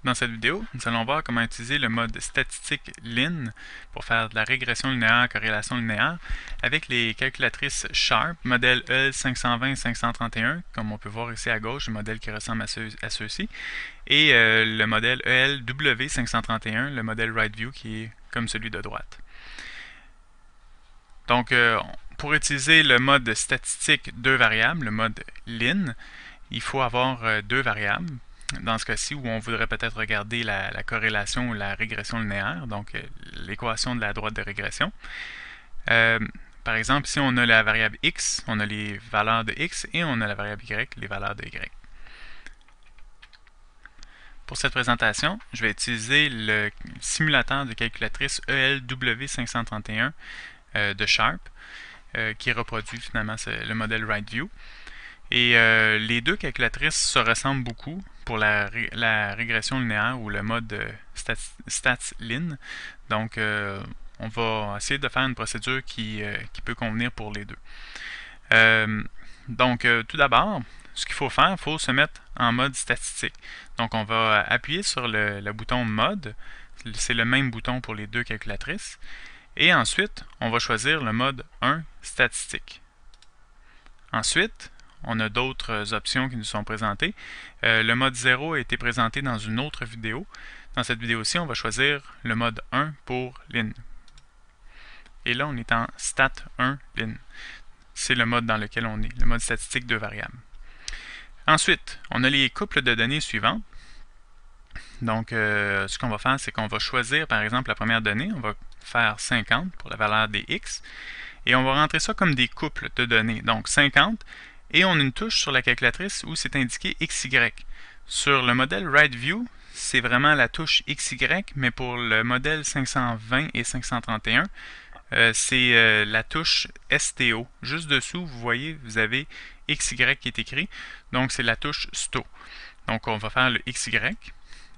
Dans cette vidéo, nous allons voir comment utiliser le mode statistique LIN pour faire de la régression linéaire, corrélation linéaire avec les calculatrices Sharp, modèle EL520-531, comme on peut voir ici à gauche, le modèle qui ressemble à ceux-ci, et le modèle ELW531, le modèle RightView qui est comme celui de droite. Donc, pour utiliser le mode statistique deux variables, le mode LIN, il faut avoir deux variables. Dans ce cas-ci, où on voudrait peut-être regarder la corrélation ou la régression linéaire, donc l'équation de la droite de régression. Par exemple, ici, on a la variable x, on a les valeurs de x, et on a la variable y, les valeurs de y. Pour cette présentation, je vais utiliser le simulateur de calculatrice ELW531 de Sharp, qui reproduit finalement le modèle RightView. Et les deux calculatrices se ressemblent beaucoup pour la régression linéaire ou le mode StatsLin. Donc, on va essayer de faire une procédure qui peut convenir pour les deux. Donc, tout d'abord, ce qu'il faut faire, il faut se mettre en mode statistique. Donc, on va appuyer sur le bouton Mode. C'est le même bouton pour les deux calculatrices. Et ensuite, on va choisir le mode 1 statistique. Ensuite, on a d'autres options qui nous sont présentées. Le mode 0 a été présenté dans une autre vidéo. Dans cette vidéo-ci, on va choisir le mode 1 pour LIN. Et là, on est en Stat 1 LIN. C'est le mode dans lequel on est, le mode statistique de variables. Ensuite, on a les couples de données suivantes. Donc, ce qu'on va faire, c'est qu'on va choisir, par exemple, la première donnée. On va faire 50 pour la valeur des x. Et on va rentrer ça comme des couples de données. Donc, 50. Et on a une touche sur la calculatrice où c'est indiqué XY. Sur le modèle RightView, c'est vraiment la touche XY, mais pour le modèle 520 et 531, c'est la touche STO. Juste dessous, vous voyez, vous avez XY qui est écrit. Donc, c'est la touche STO. Donc, on va faire le XY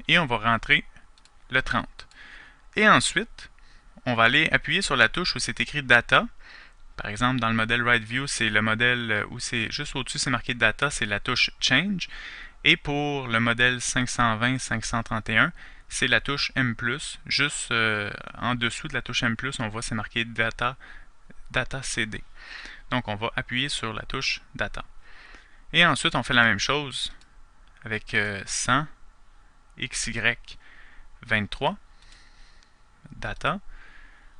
et on va rentrer le 30. Et ensuite, on va aller appuyer sur la touche où c'est écrit Data. Par exemple, dans le modèle RightView, c'est le modèle où c'est juste au-dessus, c'est marqué Data, c'est la touche Change. Et pour le modèle 520-531, c'est la touche M+. Juste en dessous de la touche M+, on voit c'est marqué Data CD. Donc, on va appuyer sur la touche Data. Et ensuite, on fait la même chose avec 100 XY23 Data.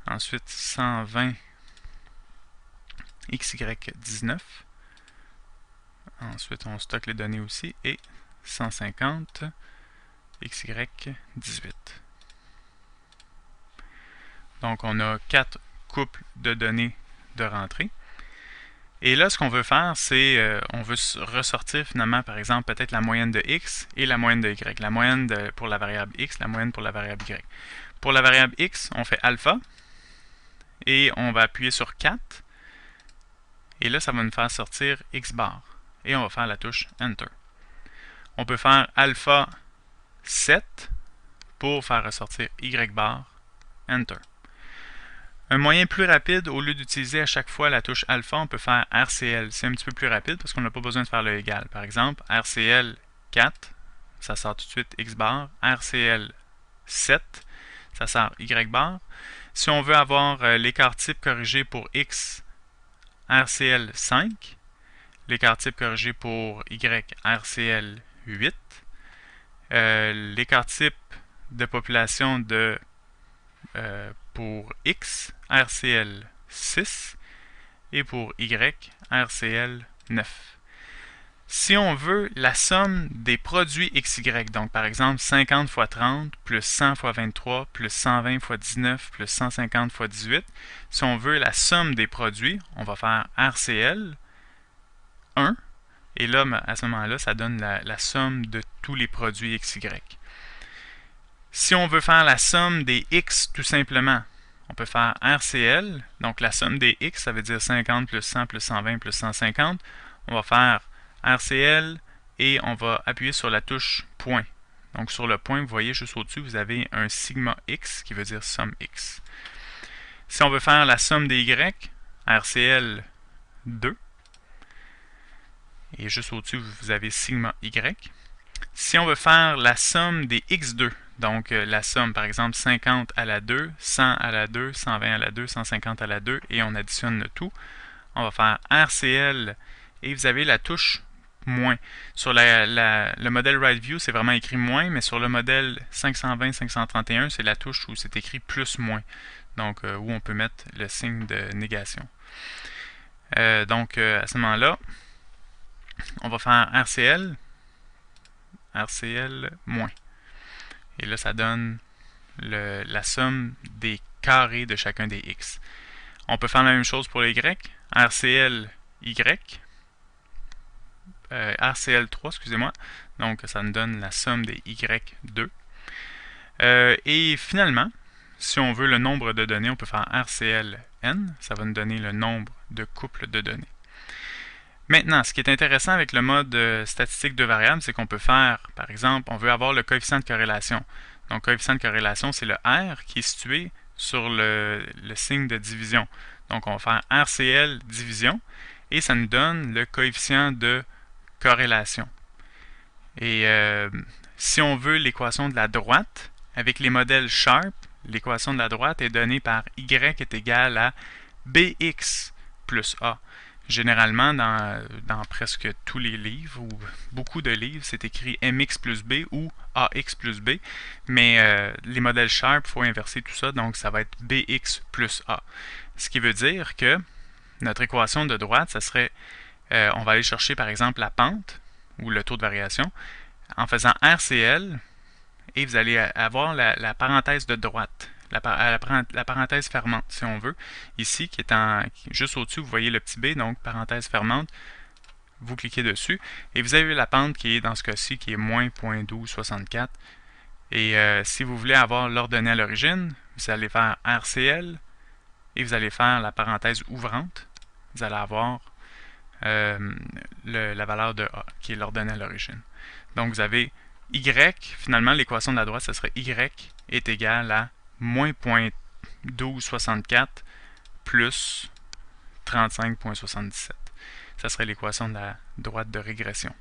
Ensuite, 120 XY19. Ensuite, on stocke les données aussi. Et 150 XY18. Donc, on a 4 couples de données de rentrée. Et là, ce qu'on veut faire, c'est on veut ressortir finalement, par exemple, peut-être la moyenne de x et la moyenne de y. La moyenne pour la variable x, la moyenne pour la variable y. Pour la variable x, on fait alpha. Et on va appuyer sur 4. Et là, ça va nous faire sortir X bar. Et on va faire la touche Enter. On peut faire alpha 7 pour faire ressortir Y bar, Enter. Un moyen plus rapide, au lieu d'utiliser à chaque fois la touche alpha, on peut faire RCL. C'est un petit peu plus rapide parce qu'on n'a pas besoin de faire le égal. Par exemple, RCL 4, ça sort tout de suite X bar. RCL 7, ça sort Y bar. Si on veut avoir l'écart type corrigé pour X, RCL 5, l'écart type corrigé pour Y, RCL 8, l'écart type de population pour X, RCL 6, et pour Y, RCL 9. Si on veut la somme des produits XY, donc par exemple 50 x 30, plus 100 x 23, plus 120 x 19, plus 150 x 18, si on veut la somme des produits, on va faire RCL 1, et là, à ce moment-là, ça donne la somme de tous les produits XY. Si on veut faire la somme des X tout simplement, on peut faire RCL, donc la somme des X, ça veut dire 50 plus 100 plus 120 plus 150, on va faire RCL et on va appuyer sur la touche point. Donc sur le point, vous voyez juste au-dessus, vous avez un sigma X qui veut dire somme X. Si on veut faire la somme des Y, RCL 2. Et juste au-dessus, vous avez sigma Y. Si on veut faire la somme des x2, donc la somme par exemple 50 à la 2, 100 à la 2, 120 à la 2, 150 à la 2 et on additionne le tout, on va faire RCL et vous avez la touche moins. Sur le modèle WriteView, c'est vraiment écrit moins, mais sur le modèle 520-531, c'est la touche où c'est écrit plus moins. Donc, où on peut mettre le signe de négation. Donc, à ce moment-là, on va faire RCL moins. Et là, ça donne la somme des carrés de chacun des x. On peut faire la même chose pour les y. RCL y. RCL3, excusez-moi. Donc, ça nous donne la somme des y2. Et finalement, si on veut le nombre de données, on peut faire RCLN. Ça va nous donner le nombre de couples de données. Maintenant, ce qui est intéressant avec le mode statistique de variables, c'est qu'on peut faire, par exemple, on veut avoir le coefficient de corrélation. Donc, coefficient de corrélation, c'est le R qui est situé sur le signe de division. Donc, on va faire RCL division et ça nous donne le coefficient de corrélation. Et si on veut l'équation de la droite, avec les modèles Sharp, l'équation de la droite est donnée par y est égal à bx plus a. Généralement, dans presque tous les livres, ou beaucoup de livres, c'est écrit mx plus b ou ax plus b, mais les modèles Sharp, il faut inverser tout ça, donc ça va être bx plus a. Ce qui veut dire que notre équation de droite, ça serait, on va aller chercher par exemple la pente, ou le taux de variation, en faisant RCL, et vous allez avoir la parenthèse de droite, la parenthèse fermante, si on veut, ici, qui est juste au-dessus, vous voyez le petit b, donc parenthèse fermante, vous cliquez dessus, et vous avez la pente qui est, dans ce cas-ci, qui est moins 0.1264, et si vous voulez avoir l'ordonnée à l'origine, vous allez faire RCL, et vous allez faire la parenthèse ouvrante, vous allez avoir la valeur de A, qui est l'ordonnée à l'origine. Donc, vous avez Y, finalement, l'équation de la droite, ce serait Y est égal à moins 0.1264 plus 35.77. Ça serait l'équation de la droite de régression.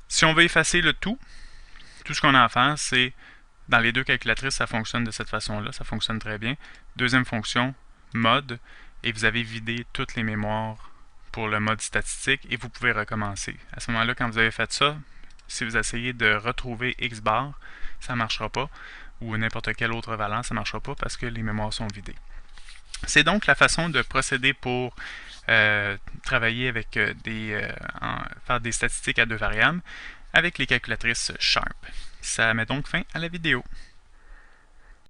Si on veut effacer le tout ce qu'on a à faire, c'est, dans les deux calculatrices, ça fonctionne de cette façon-là, ça fonctionne très bien. Deuxième fonction, mode, et vous avez vidé toutes les mémoires pour le mode statistique et vous pouvez recommencer. À ce moment-là, quand vous avez fait ça, si vous essayez de retrouver x bar, ça ne marchera pas, ou n'importe quelle autre valeur, ça ne marchera pas parce que les mémoires sont vidées. C'est donc la façon de procéder pour travailler avec faire des statistiques à deux variables avec les calculatrices Sharp. Ça met donc fin à la vidéo.